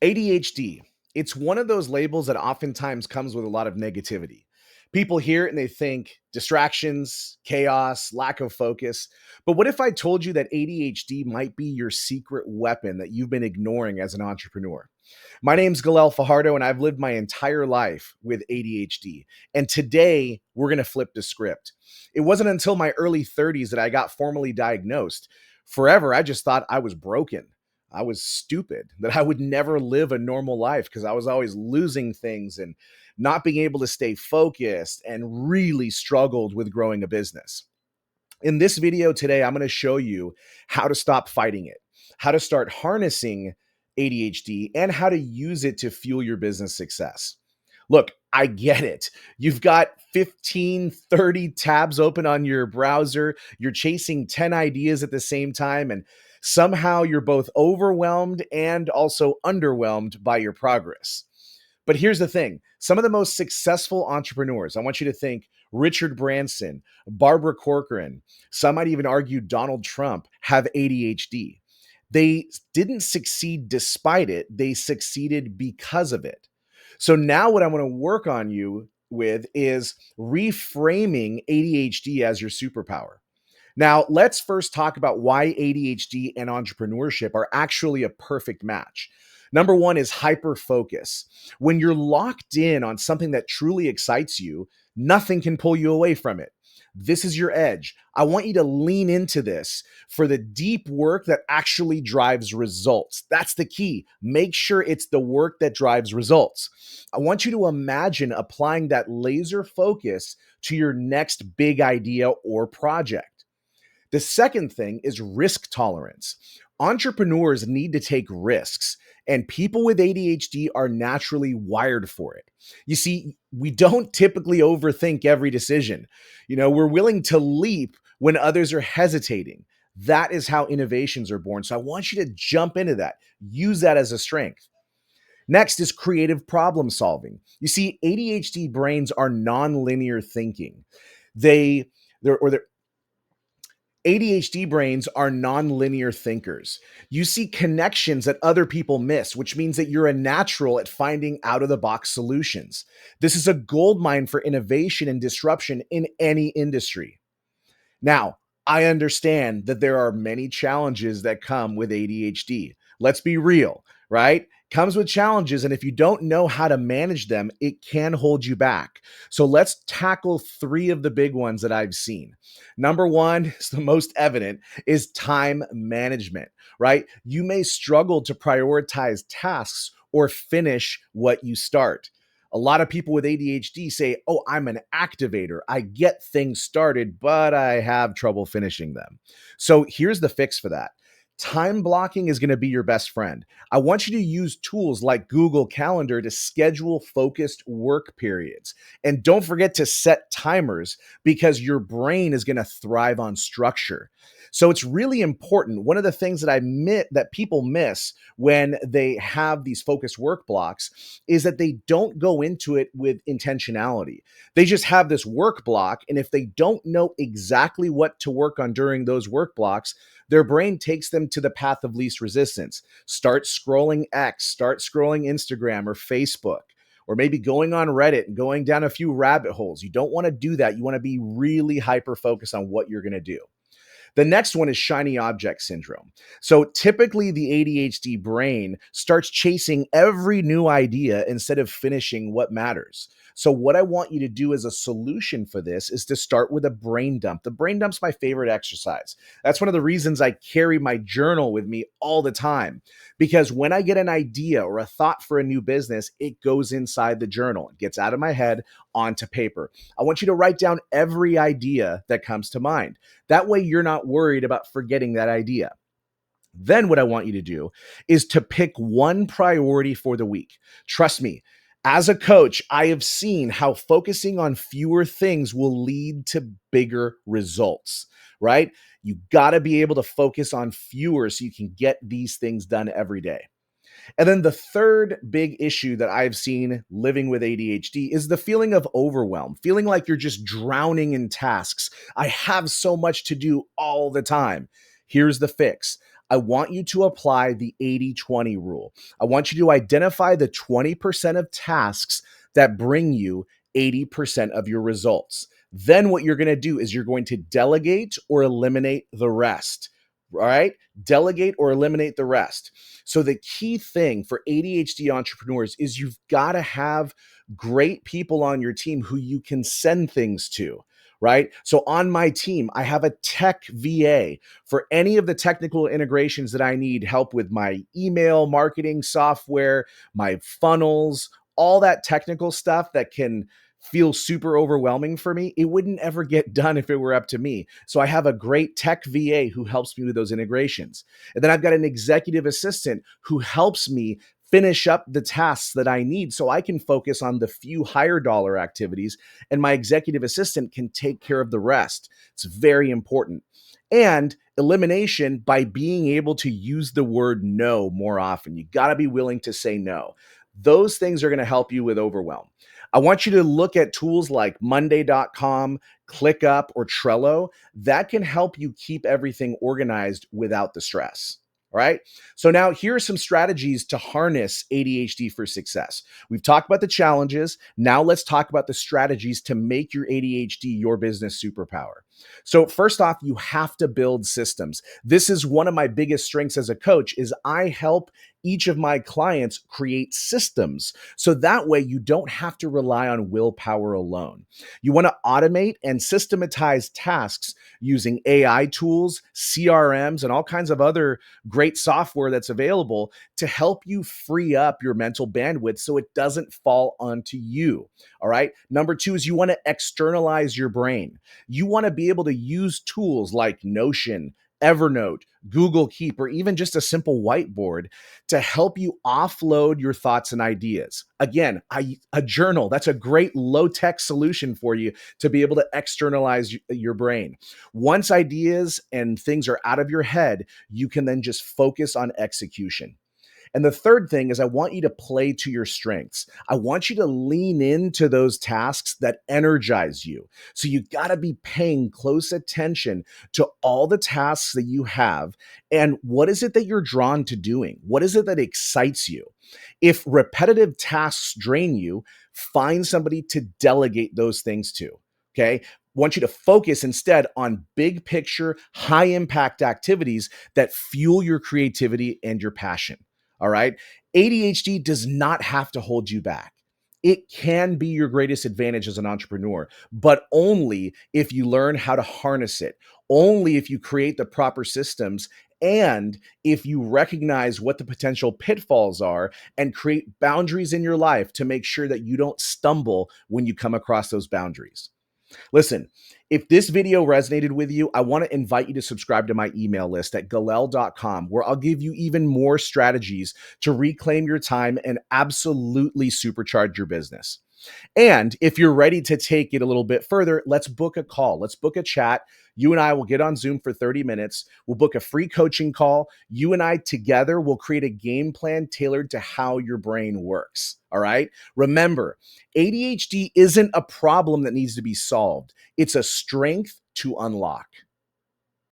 ADHD, it's one of those labels that oftentimes comes with a lot of negativity. People hear it and they think distractions, chaos, lack of focus. But what if I told you that ADHD might be your secret weapon that you've been ignoring as an entrepreneur? My name's Galel Fajardo, and I've lived my entire life with ADHD. And today, we're going to flip the script. It wasn't until my early 30s that I got formally diagnosed. Forever, I just thought I was broken. I was stupid, that I would never live a normal life because I was always losing things and not being able to stay focused and really struggled with growing a business. In this video today, I'm going to show you how to stop fighting it, how to start harnessing ADHD, and how to use it to fuel your business success. Look, I get it. You've got 15, 30 tabs open on your browser. You're chasing 10 ideas at the same time, and somehow you're both overwhelmed and also underwhelmed by your progress. But here's the thing. Some of the most successful entrepreneurs, I want you to think Richard Branson, Barbara Corcoran, some might even argue Donald Trump, have ADHD. They didn't succeed despite it. They succeeded because of it. So now what I want to work on you with is reframing ADHD as your superpower. Now, let's first talk about why ADHD and entrepreneurship are actually a perfect match. Number one is hyper focus. When you're locked in on something that truly excites you, nothing can pull you away from it. This is your edge. I want you to lean into this for the deep work that actually drives results. That's the key. Make sure it's the work that drives results. I want you to imagine applying that laser focus to your next big idea or project. The second thing is risk tolerance. Entrepreneurs need to take risks, and people with ADHD are naturally wired for it. You see, we don't typically overthink every decision. We're willing to leap when others are hesitating. That is how innovations are born. So I want you to jump into that. Use that as a strength. Next is creative problem solving. You see, ADHD brains are nonlinear thinking. They they're or they're ADHD brains are nonlinear thinkers. You see connections that other people miss, which means that you're a natural at finding out of the box solutions. This is a goldmine for innovation and disruption in any industry. Now, I understand that there are many challenges that come with ADHD. Let's be real, right? Comes with challenges, and if you don't know how to manage them, it can hold you back. So let's tackle three of the big ones that I've seen. Number one is the most evident is time management, right? You may struggle to prioritize tasks or finish what you start. A lot of people with ADHD say, oh, I'm an activator. I get things started, but I have trouble finishing them. So here's the fix for that. Time blocking is going to be your best friend. I want you to use tools like Google Calendar to schedule focused work periods. And don't forget to set timers because your brain is going to thrive on structure. So it's really important. One of the things that that people miss when they have these focused work blocks is that they don't go into it with intentionality. They just have this work block, and if they don't know exactly what to work on during those work blocks, their brain takes them to the path of least resistance. Start scrolling X, start scrolling Instagram or Facebook, or maybe going on Reddit and going down a few rabbit holes. You don't want to do that. You want to be really hyper focused on what you're going to do. The next one is shiny object syndrome. So typically the ADHD brain starts chasing every new idea instead of finishing what matters. So what I want you to do as a solution for this is to start with a brain dump. The brain dump's my favorite exercise. That's one of the reasons I carry my journal with me all the time, because when I get an idea or a thought for a new business, it goes inside the journal. It gets out of my head onto paper. I want you to write down every idea that comes to mind. That way you're not worried about forgetting that idea. Then what I want you to do is to pick one priority for the week. Trust me, as a coach, I have seen how focusing on fewer things will lead to bigger results, right? You got to be able to focus on fewer so you can get these things done every day. And then the third big issue that I've seen living with ADHD is the feeling of overwhelm, feeling like you're just drowning in tasks. I have so much to do all the time. Here's the fix. I want you to apply the 80-20 rule. I want you to identify the 20% of tasks that bring you 80% of your results. Then what you're going to do is you're going to delegate or eliminate the rest. All right? Delegate or eliminate the rest. So the key thing for ADHD entrepreneurs is you've got to have great people on your team who you can send things to, right? So on my team, I have a tech VA for any of the technical integrations that I need help with my email marketing software, my funnels, all that technical stuff that can feel super overwhelming for me. It wouldn't ever get done if it were up to me. So I have a great tech VA who helps me with those integrations. And then I've got an executive assistant who helps me finish up the tasks that I need so I can focus on the few higher dollar activities and my executive assistant can take care of the rest. It's very important. And elimination by being able to use the word no more often. You got to be willing to say no. Those things are going to help you with overwhelm. I want you to look at tools like Monday.com, ClickUp, or Trello. That can help you keep everything organized without the stress. All right. So now here are some strategies to harness ADHD for success. We've talked about the challenges. Now let's talk about the strategies to make your ADHD your business superpower. So first off, you have to build systems. This is one of my biggest strengths as a coach is I help each of my clients create systems. So that way you don't have to rely on willpower alone. You want to automate and systematize tasks using AI tools, CRMs, and all kinds of other great software that's available to help you free up your mental bandwidth so it doesn't fall onto you. All right. Number two is you want to externalize your brain. You want to be able to use tools like Notion, Evernote, Google Keep, or even just a simple whiteboard to help you offload your thoughts and ideas. Again, a journal, that's a great low-tech solution for you to be able to externalize your brain. Once ideas and things are out of your head, you can then just focus on execution. And the third thing is I want you to play to your strengths. I want you to lean into those tasks that energize you. So you got to be paying close attention to all the tasks that you have and what is it that you're drawn to doing? What is it that excites you? If repetitive tasks drain you, find somebody to delegate those things to. Okay. Want you to focus instead on big picture, high impact activities that fuel your creativity and your passion. All right. ADHD does not have to hold you back. It can be your greatest advantage as an entrepreneur, but only if you learn how to harness it, only if you create the proper systems, and if you recognize what the potential pitfalls are and create boundaries in your life to make sure that you don't stumble when you come across those boundaries. Listen, if this video resonated with you, I want to invite you to subscribe to my email list at galel.com, where I'll give you even more strategies to reclaim your time and absolutely supercharge your business. And if you're ready to take it a little bit further, let's book a call. Let's book a chat. You and I will get on Zoom for 30 minutes. We'll book a free coaching call. You and I together will create a game plan tailored to how your brain works. All right. Remember, ADHD isn't a problem that needs to be solved. It's a strength to unlock.